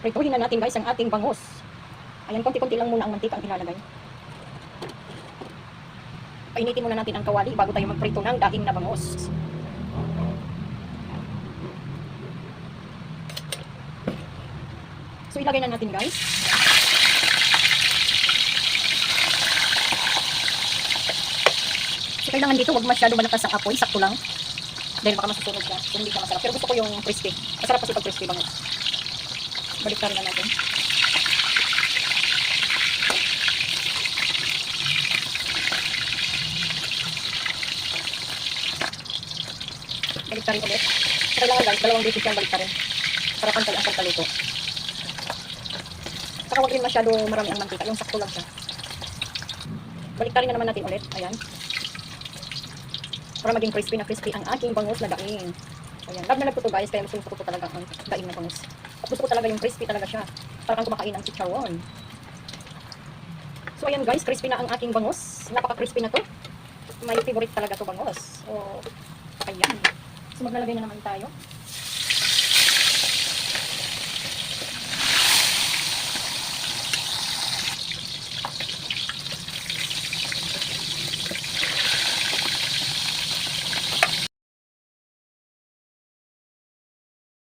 Prituhin na natin guys ang ating bangus. Ayan, konti-konti lang muna ang mantika ang ilalagay. Painitin muna natin ang kawali bago tayo magprito ng daing na bangus. So ilagay na natin guys. So kailangan dito wag masyado malakas ang apoy, sakto lang. Dahil baka masusunod siya, so hindi siya masarap. Pero gusto ko yung crispy. Masarap kasi pag crispy bangus. Balik na natin. Balik rin ulit. So kailangan guys, dalawang beses yung balik rin. Para pantay ang pagkaluto. Saka huwag rin masyado marami ang mantika, yung sakto lang siya. Balik na naman natin ulit, ayan. Para maging crispy na crispy ang aking bangus na daing. Ayan, love na love ko to guys, kaya gusto ko talaga ang daing na bangus. At gusto ko talaga yung crispy talaga siya. Para kang kumakain ng chicharon. So ayan guys, crispy na ang aking bangus. Napaka-crispy na to. May favorite talaga to bangus. So, ayan. So maglalagay na naman tayo.